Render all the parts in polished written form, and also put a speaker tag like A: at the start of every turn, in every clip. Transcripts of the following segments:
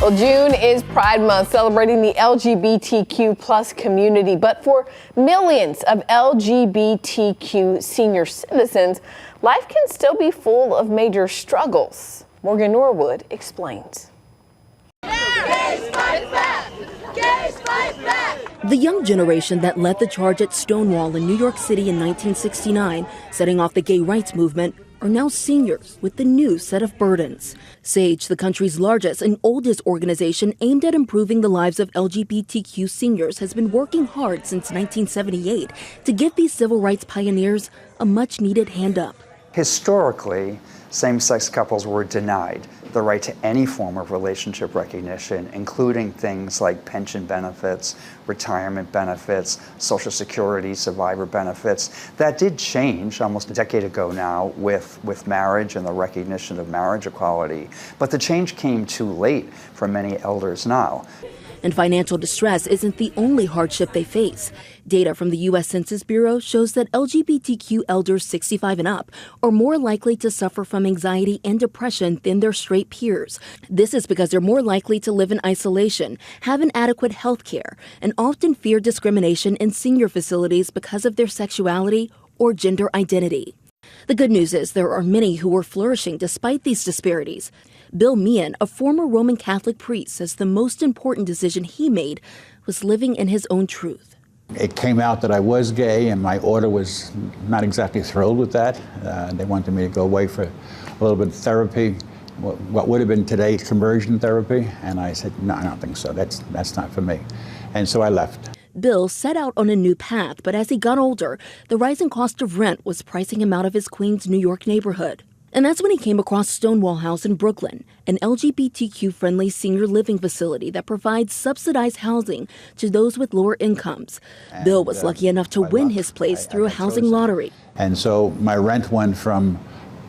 A: Well, June is Pride Month, celebrating the LGBTQ plus community. But for millions of LGBTQ senior citizens, life can still be full of major struggles. Morgan Norwood explains.
B: Gays fight back! Gays fight back!
C: The young generation that led the charge at Stonewall in New York City in 1969, setting off the gay rights movement, are now seniors with the new set of burdens. SAGE, the country's largest and oldest organization aimed at improving the lives of LGBTQ seniors, has been working hard since 1978 to give these civil rights pioneers a much-needed hand up.
D: Historically, same-sex couples were denied the right to any form of relationship recognition, including things like pension benefits, retirement benefits, Social Security, survivor benefits. That did change almost a decade ago now with marriage and the recognition of marriage equality. But the change came too late for many elders now.
C: And financial distress isn't the only hardship they face. Data from the U.S. Census Bureau shows that LGBTQ elders 65 and up are more likely to suffer from anxiety and depression than their straight peers. This is because they're more likely to live in isolation, have inadequate health care, and often fear discrimination in senior facilities because of their sexuality or gender identity. The good news is there are many who are flourishing despite these disparities. Bill Meehan, a former Roman Catholic priest, says the most important decision he made was living in his own truth.
E: It came out that I was gay, and my order was not exactly thrilled with that. They wanted me to go away for a little bit of therapy, what would have been today's conversion therapy, and I said, no, I don't think so. That's not for me. And so I left.
C: Bill set out on a new path, but as he got older, the rising cost of rent was pricing him out of his Queens, New York neighborhood. And that's when he came across Stonewall House in Brooklyn, an LGBTQ-friendly senior living facility that provides subsidized housing to those with lower incomes. Bill was lucky enough to win his place through a housing lottery.
E: And so my rent went from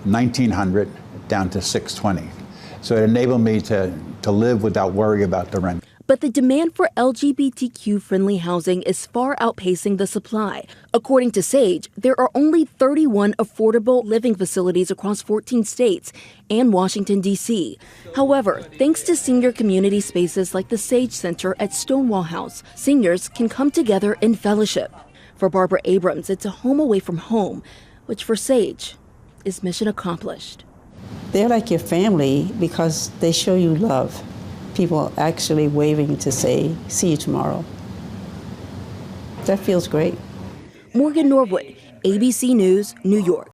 E: $1,900 down to $620. So it enabled me to live without worry about the rent.
C: But the demand for LGBTQ-friendly housing is far outpacing the supply. According to SAGE, there are only 31 affordable living facilities across 14 states and Washington, D.C. However, thanks to senior community spaces like the SAGE Center at Stonewall House, seniors can come together in fellowship. For Barbara Abrams, it's a home away from home, which for SAGE is mission accomplished.
F: They're like your family because they show you love. People actually waving to say, see you tomorrow. That feels great.
C: Morgan Norwood, ABC News, New York.